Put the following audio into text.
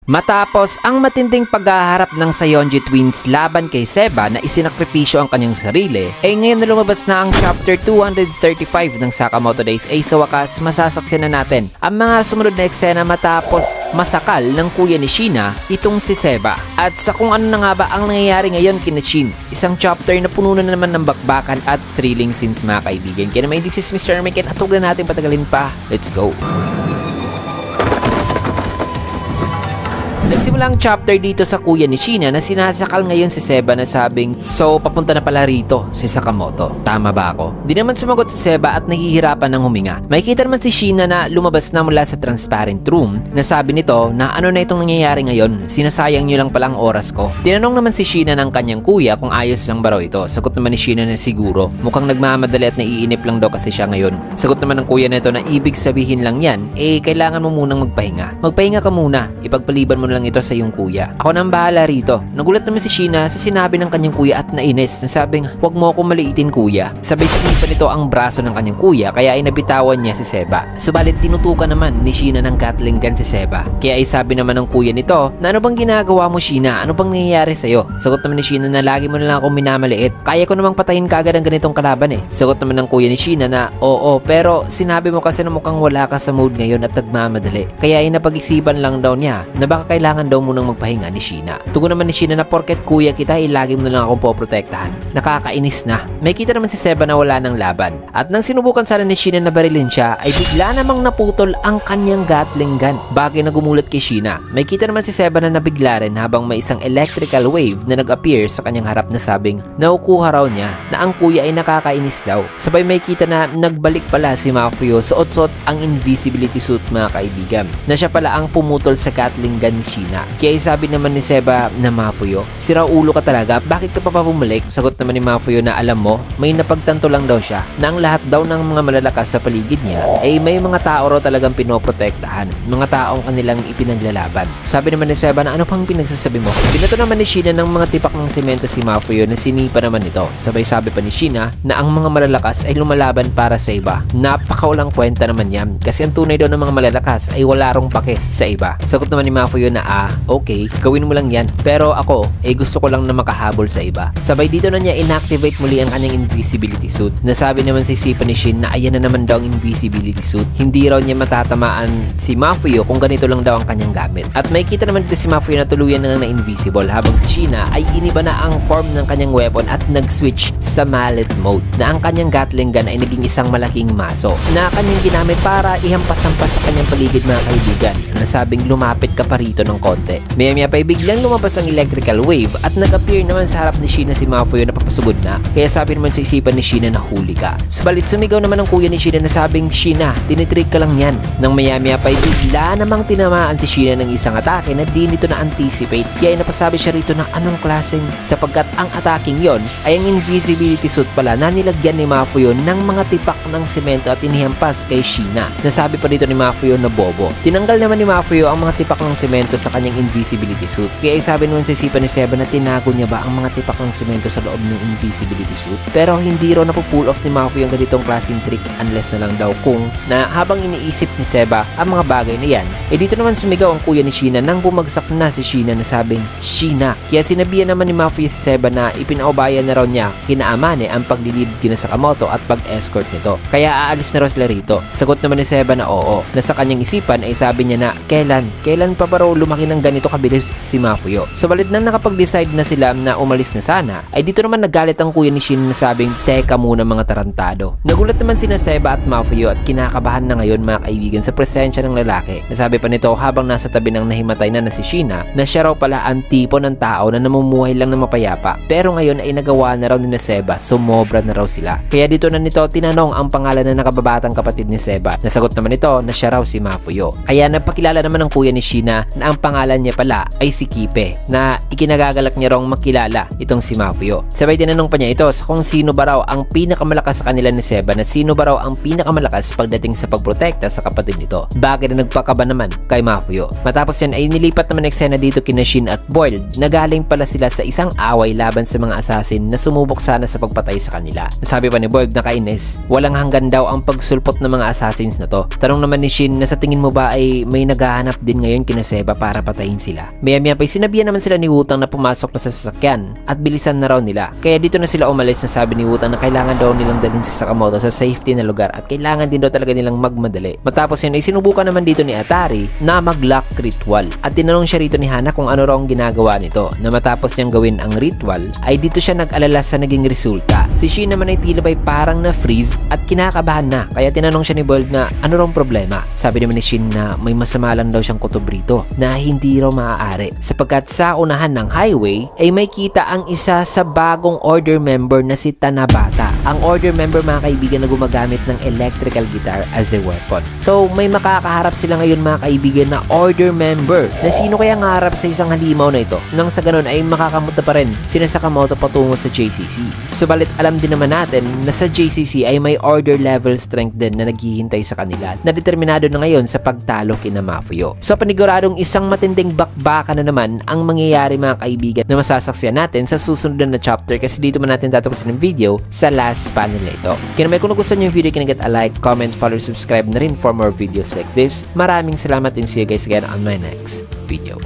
Matapos ang matinding paghaharap ng Saionji twins laban kay Seba na isinakripisyo ang kanyang sarili, ay ngayon na lumabas na ang chapter 235 ng Sakamoto Days ay sa wakas masasaksihan na natin ang mga sumunod na eksena matapos masakal ng kuya ni Sheena itong si Seba. At sa kung ano na nga ba ang nangyayari ngayon kina Shin, isang chapter na puno na naman ng bakbakan at thrilling scenes mga kaibigan. Kaya naman this is Mr. Armiken at huwag na natin patagalin pa. Let's go! Nagsimula ang chapter dito sa kuya ni Sheena na sinasakal ngayon si Seba na sabing, so papunta na pala rito si Sakamoto. Tama ba ako? Di naman sumagot si Seba at nahihirapan ng huminga. Makikita naman si Sheena na lumabas na mula sa transparent room na sabi nito na ano na itong nangyayari ngayon, sinasayang nyo lang pala ang oras ko. Tinanong naman si Sheena ng kanyang kuya kung ayos lang ba raw ito. Sagot naman ni Sheena na siguro, mukhang nagmamadali at naiinip lang daw kasi siya ngayon. Sagot naman ng kuya nito na ibig sabihin lang yan, kailangan mo munang magpahinga. Magpahinga ka muna, ipagpaliban mo na lang ito sa iyong kuya. Ako nang bahala rito. Nagulat naman si Sheena sa sinabi ng kanyang kuya at nainis na sabing, huwag mo akong maliitin kuya. Sabay sinipan nito ang braso ng kanyang kuya kaya ay nabitawan niya si Seba. Subalit tinutukan naman ni Sheena ng Gatling gun si Seba. Kaya ay sabi naman ng kuya nito na ano bang ginagawa mo Sheena? Ano bang nangyayari sa'yo? Sagot naman ni Sheena na lagi mo na lang akong minamaliit. Kaya ko namang patayin kaagad ang ganitong kalaban eh. Sagot naman ng kuya ni Sheena na oo pero sinabi mo kasi na mukhang wala ka sa mood ngayon at nagmamadali. Kaya ay napag-isipan lang daw niya na baka kailangan daw munang magpahinga ni Sheena. Tugon naman ni Sheena na porket kuya kita lagi mo na lang akong poprotektahan. Nakakainis na. May kita naman si Seba na wala ng laban. At nang sinubukan sana ni Sheena na barilin siya ay bigla namang naputol ang kanyang Gatling gun. Bagay na gumulat kay Sheena. May kita naman si Seba na nabigla rin habang may isang electrical wave na nag-appear sa kanyang harap na sabing naukuha raw niya na ang kuya ay nakakainis daw. Sabay may kita na nagbalik pala si Mafuyo suot-suot ang invisibility suit mga kaibigan. Na siya pala ang pumutol sa Gatling gun ni Sheena. Kaya sabi naman ni Seba na Mafuyo, sira ulo ka talaga, bakit ka pa bumalik? Sagot naman ni Mafuyo na alam mo, may napagtanto lang daw siya na ang lahat daw ng mga malalakas sa paligid niya ay may mga tao raw talagang pinoprotektahan, mga taong kanilang ipinaglalaban. Sabi naman ni Seba na ano pang pinagsasabi mo? Binato naman ni Sheena ng mga tipak ng semento si Mafuyo na sinipa naman ito. Sabay sabi pa ni Sheena na ang mga malalakas ay lumalaban para sa iba. Napakawalang kwenta naman yan kasi ang tunay daw ng mga malalakas ay wala rong pake sa iba. Sagot naman ni Mafuyo na okay, gawin mo lang yan. Pero ako, gusto ko lang na makahabol sa iba. Sabay dito na niya inactivate muli ang kanyang invisibility suit. Nasabi naman sa isipan ni Shin na ayan na naman daw ang invisibility suit. Hindi raw niya matatamaan si Mafuyo kung ganito lang daw ang kanyang gamit. At may kita naman dito si Mafuyo na tuluyan na invisible habang si Sheena ay iniba na ang form ng kanyang weapon at nag-switch sa mallet mode na ang kanyang Gatling gun ay naging isang malaking maso na kanyang ginamit para ihampas-hampas sa kanyang paligid mga kaibigan. Nasabing lumapit ka pa rito ng konti. Maya-maya pa biglang lumabas ang electrical wave at nag-appear naman sa harap ni Sheena si Mafuyo na papasugod na. Kaya sabi naman sa isipan ni Sheena na huli ka. Subalit sumigaw naman ang kuya ni Sheena na sabing, Sheena, tinitrick ka lang yan. Nang maya-maya pa bigla namang tinamaan si Sheena ng isang atake na di nito na-anticipate. Kaya napasabi siya rito ng anong klaseng sapagkat ang ataking yon ay ang invisibility suit pala na nilagyan ni Mafuyo ng mga tipak ng semento at inihampas kay Sheena. Nasabi pa dito ni Mafuyo na bobo. Tinanggal naman ni Mafuyo ang mga tipak ng semento sa kanyang invisibility suit. Kaya sabi naman sa isipan ni Seba na tinago niya ba ang mga tipak ng semento sa loob ng invisibility suit. Pero hindi raw napupull off ni Mafuyo ang ganitong klaseng trick unless na lang daw kung na habang iniisip ni Seba ang mga bagay na yan. Dito naman sumigaw ang kuya ni Sheena nang bumagsak na si Sheena na sabing, Sheena. Kaya sinabihan naman ni Mafuyo si Seba na ipinaubayan na raw niya kina Amane ang paglilid kina Sakamoto at pag-escort nito. Kaya aalis na raw sila rito. Sagot naman ni Seba na oo. Na sa kanyang isipan ay sabi niya na kailan pa ba raw lumaki ng ganito kabilis si Mafuyo. Subalit nang nakapag-decide na sila na umalis na sana, ay dito naman nagalit ang kuya ni Shin na sabing, teka muna mga tarantado. Nagulat naman sina Seba at Mafuyo at kinakabahan na ngayon mga kaibigan sa presensya ng lalaki. Nasabi pa nito habang nasa tabi ng nahimatay na si Sheena na siya raw pala ang tipo ng tao na namumuhay lang ng mapayapa. Pero ngayon ay nagawa na raw ni Seba, sumobra na raw sila. Kaya dito na nito tinanong ang pangalan ng nakababatang kapatid ni Seba. Nasagot naman ito na siya raw si Mafuyo. Kaya nagpakilala naman ng kuya ni Sheena na ang pangalan niya pala ay si Kipe na ikinagagalak niya raw makilala itong si Mafuyo. Sabay tinanong pa niya ito sa kung sino ba raw ang pinakamalakas sa kanila ni Seba na sino ba raw ang pinakamalakas pagdating sa pagprotekta sa kapatid nito. Bagay na nagpakaba naman kay Mafuyo. Matapos yan ay nilipat naman eksena dito kina Shin at Boiled na galing pala sila sa isang away laban sa mga assassin na sumubok sana sa pagpatay sa kanila. Nasabi pa ni Boiled na kainis, walang hanggan daw ang pagsulpot ng mga assassins na to. Tanong naman ni Shin na sa tingin mo ba ay may naghahanap din ngayon kina Seba para para patayin sila. Maya-maya pa'y sinabihan naman sila ni Wutang na pumasok na sa sasakyan at bilisan na raw nila. Kaya dito na sila umalis na sabi ni Wutang na kailangan daw nilang dalhin si Sakamoto sa safety na lugar at kailangan din daw talaga nilang magmadali. Matapos yun ay sinubukan naman dito ni Atari na mag-lock ritual at tinanong siya rito ni Hana kung ano raw ang ginagawa nito. Na matapos niyang gawin ang ritual ay dito siya nag-alala sa naging resulta. Si Shin naman ay tila ba'y parang na-freeze at kinakabahan na kaya tinanong siya ni Bold na ano raw problema. Sabi naman ni Shin na may masama lang daw siyang kutob rito na hindi raw maaari sapagkat sa unahan ng highway ay may kita ang isa sa bagong order member na si Tanabata. Ang order member mga kaibigan na gumagamit ng electrical guitar as a weapon. So may makakaharap sila ngayon mga kaibigan na order member na sino kaya nga harap sa isang halimaw na ito nang sa ganun ay makakamuta pa rin sina Sakamoto patungo sa JCC. Subalit alam din naman natin na sa JCC ay may order level strength din na naghihintay sa kanila na determinado na ngayon sa pagtalo kina Mafuyo. So paniguradong isang matinding bakbakan na naman ang mangyayari mga kaibigan na masasaksiyan natin sa susunod na chapter kasi dito man natin tatapusin ng video sa last panel na ito. Kaya naman kung nagustuhan nyo yung video, can get a like, comment, follow, subscribe na rin for more videos like this. Maraming salamat and see you guys again on my next video.